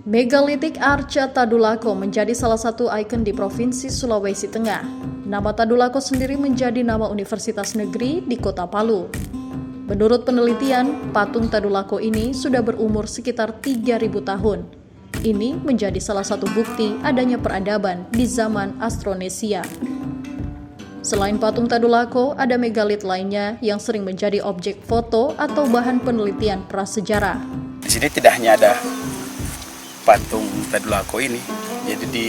Megalitik Arca Tadulako menjadi salah satu ikon di Provinsi Sulawesi Tengah. Nama Tadulako sendiri menjadi nama universitas negeri di Kota Palu. Menurut penelitian, patung Tadulako ini sudah berumur sekitar 3.000 tahun. Ini menjadi salah satu bukti adanya peradaban di zaman Austronesia. Selain patung Tadulako, ada megalit lainnya yang sering menjadi objek foto atau bahan penelitian prasejarah. Di sini tidak hanya ada patung Tadulako ini, jadi di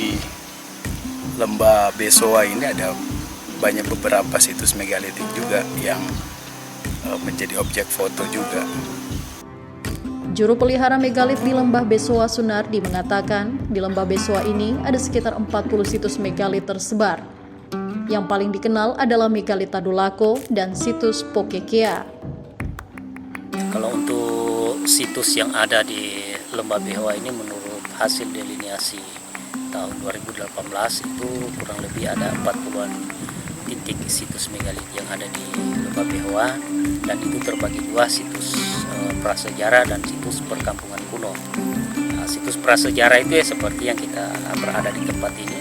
Lembah Besoa ini ada banyak beberapa situs megalitik juga yang menjadi objek foto juga. Juru pelihara megalit di Lembah Besoa Sunardi mengatakan, di Lembah Besoa ini ada sekitar 40 situs megalit tersebar. Yang paling dikenal adalah megalit Tadulako dan situs Pokekea. Kalau untuk situs yang ada di Lembah Besoa ini menurut hasil delineasi tahun 2018 itu kurang lebih ada 40-an titik situs megalit yang ada di Lembah Besoa, dan itu terbagi dua, situs prasejarah dan situs perkampungan kuno. Situs prasejarah itu ya seperti yang kita berada di tempat ini,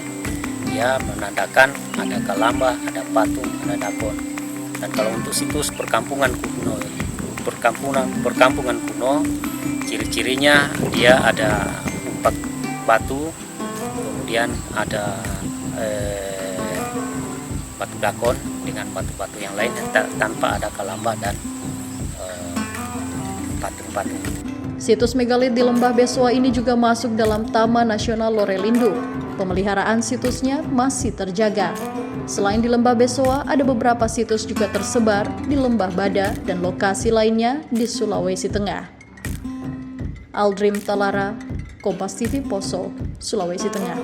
dia menandakan ada kalamba, ada patung, ada dakon. Dan kalau untuk situs perkampungan kuno, perkampungan kuno, ciri-cirinya dia ada 4 batu, kemudian ada batu dakon dengan batu-batu yang lain tanpa ada kalamba dan patung-patung. Situs megalit di Lembah Besoa ini juga masuk dalam Taman Nasional Lorelindo. Pemeliharaan situsnya masih terjaga. Selain di Lembah Besoa, ada beberapa situs juga tersebar di Lembah Bada dan lokasi lainnya di Sulawesi Tengah. Aldrim Talara, Kompas TV Poso, Sulawesi Tengah.